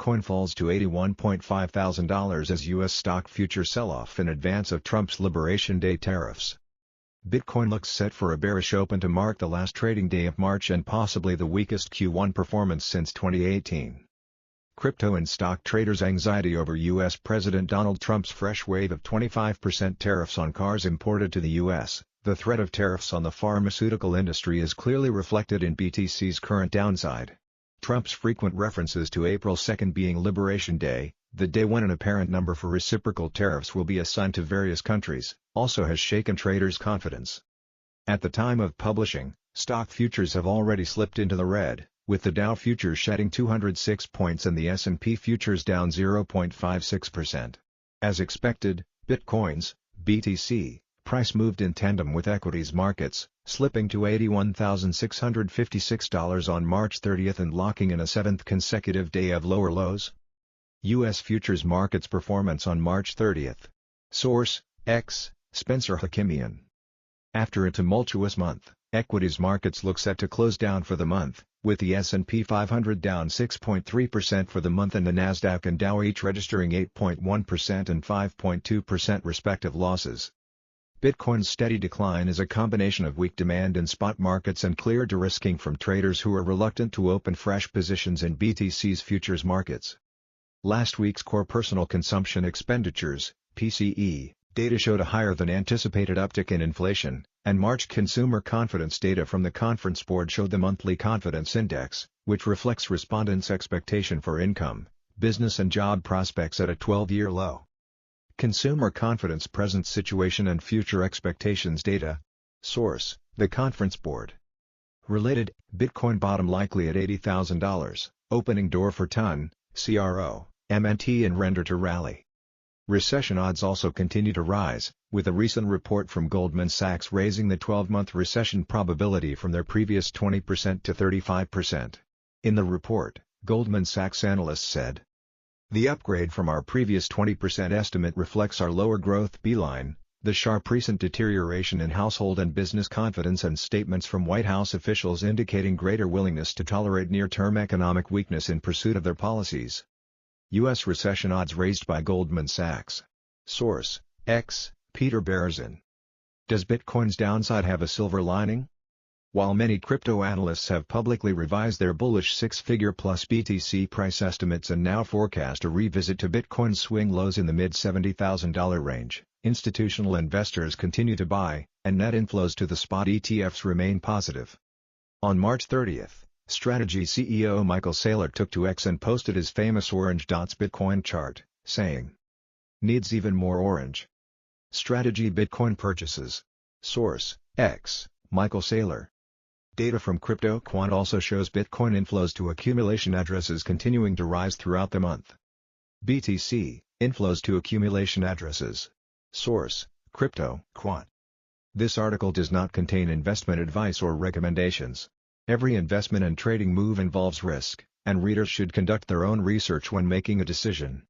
Bitcoin falls to $81.5 thousand as U.S. stock future sell-off in advance of Trump's Liberation Day tariffs. Bitcoin looks set for a bearish open to mark the last trading day of March and possibly the weakest Q1 performance since 2018. Crypto and stock traders' anxiety over U.S. President Donald Trump's fresh wave of 25% tariffs on cars imported to the U.S., the threat of tariffs on the pharmaceutical industry is clearly reflected in BTC's current downside. Trump's frequent references to April 2 being Liberation Day, the day when an apparent number for reciprocal tariffs will be assigned to various countries, also has shaken traders' confidence. At the time of publishing, stock futures have already slipped into the red, with the Dow futures shedding 206 points and the S&P futures down 0.56%. As expected, Bitcoin's BTC price moved in tandem with equities markets, slipping to $81,656 on March 30 and locking in a seventh consecutive day of lower lows. U.S. futures markets performance on March 30. Source: X, Spencer Hakimian. After a tumultuous month, equities markets look set to close down for the month, with the S&P 500 down 6.3% for the month and the Nasdaq and Dow each registering 8.1% and 5.2% respective losses. Bitcoin's steady decline is a combination of weak demand in spot markets and clear de-risking from traders who are reluctant to open fresh positions in BTC's futures markets. Last week's core personal consumption expenditures (PCE) data showed a higher than anticipated uptick in inflation, and March consumer confidence data from the Conference Board showed the monthly confidence index, which reflects respondents' expectation for income, business and job prospects at a 12-year low. Consumer confidence present situation and future expectations data. Source: The Conference Board. Related, Bitcoin bottom likely at $80,000, opening door for ton, CRO, MNT and render to rally. Recession odds also continue to rise, with a recent report from Goldman Sachs raising the 12-month recession probability from their previous 20% to 35%. In the report, Goldman Sachs analysts said, "The upgrade from our previous 20% estimate reflects our lower growth beeline, the sharp recent deterioration in household and business confidence and statements from White House officials indicating greater willingness to tolerate near-term economic weakness in pursuit of their policies." U.S. recession odds raised by Goldman Sachs. Source: X, Peter Berezin. Does Bitcoin's downside have a silver lining? While many crypto analysts have publicly revised their bullish six-figure plus BTC price estimates and now forecast a revisit to Bitcoin's swing lows in the mid-$70,000 range, institutional investors continue to buy, and net inflows to the spot ETFs remain positive. On March 30, Strategy CEO Michael Saylor took to X and posted his famous orange dots Bitcoin chart, saying, "Needs even more orange." Strategy Bitcoin purchases. Source: X, Michael Saylor. Data from CryptoQuant also shows Bitcoin inflows to accumulation addresses continuing to rise throughout the month. BTC inflows to accumulation addresses. Source: CryptoQuant. This article does not contain investment advice or recommendations. Every investment and trading move involves risk, and readers should conduct their own research when making a decision.